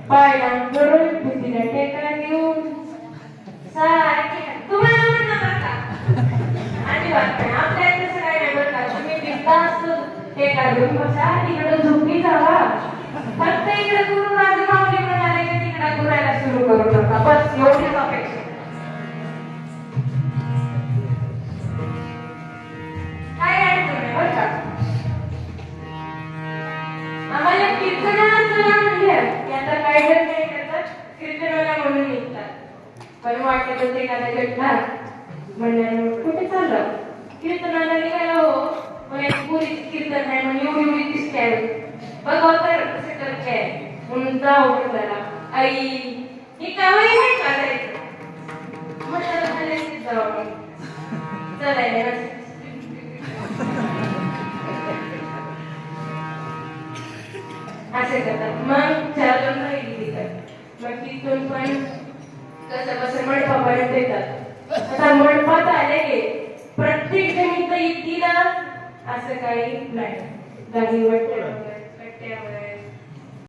पायलांकडून भीतीला टेका घेऊन सारखे तुम्हाला म्हणणं बरं का अजिबात नाही आपल्या तसं काय नाही बरं का तुम्ही बिनधास्त टेका घेऊन बसा तिकडे झोपी जावा फक्त इकडे गुरु राजमाऊली म्हणाले की तिकडे गुरायला सुरू करू नका बस एवढीच अपेक्षा काय अडचण नाही बरं का आम्हाला कीर्तनाचं नाव म्हणलं की आता काय जण काय करतात कीर्तनाला म्हणून निघतात पण वाटतं तर ते एखादा घडणार म्हणल्यावर कुठे चाललं कीर्तनाला निघाला हो पण एक पुरी कीर्तन आहे म्हणून एवढी एवढी दिसते बघा तर कसं करते म्हणून जाऊ त्याला आई ही कावई नाही काढायचं म्हटलं खाली जाऊ आपण चलायला असे करतात मग चालून राहिली मग तिथून पण कसं कसं मंडपापर्यंत येतात आता मंडपात आले गे प्रत्येक जण इथं येतील असं काही नाही जागेवर कट्ट्यावर